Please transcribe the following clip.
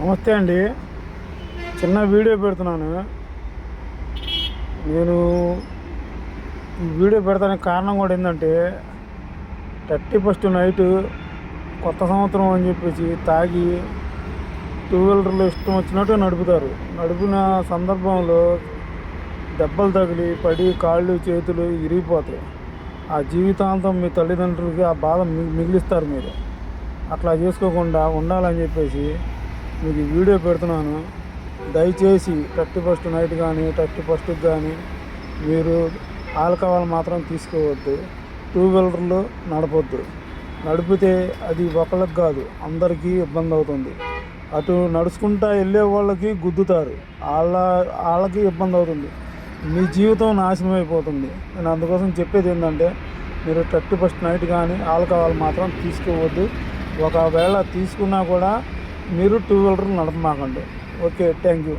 నమస్తే అండి. చిన్న వీడియో పెడుతున్నాను. నేను ఈ వీడియో పెడతానికి కారణం కూడా ఏంటంటే 31st నైటు కొత్త సంవత్సరం అని చెప్పేసి తాగి టూ వీలర్లు ఇష్టం వచ్చినట్టు నడుపుతారు. నడిపిన సందర్భంలో దెబ్బలు తగిలి పడి కాళ్ళు చేతులు ఇరిగిపోతాయి. ఆ జీవితాంతం మీ తల్లిదండ్రులకి ఆ బాధ మిగిలిస్తారు. మీరు అట్లా చేసుకోకుండా ఉండాలని చెప్పేసి మీకు ఈ వీడియో పెడుతున్నాను. దయచేసి 31st నైట్ కానీ 31st కానీ మీరు ఆల్కహాల్ మాత్రం తీసుకోవద్దు. టూ వీలర్లు నడపొద్దు. నడిపితే అది ఒకళ్ళకి కాదు అందరికీ ఇబ్బంది అవుతుంది. అటు నడుచుకుంటా వెళ్ళే వాళ్ళకి గుద్దుతారు, వాళ్ళకి ఇబ్బంది అవుతుంది. మీ జీవితం నాశనం అయిపోతుంది. నేను అందుకోసం చెప్పేది ఏంటంటే మీరు 31st నైట్ కానీ ఆల్కహాల్ మాత్రం తీసుకోవద్దు. ఒకవేళ తీసుకున్నా కూడా మీరు టూ వీలర్లు నడపమాకండి. Okay, thank you.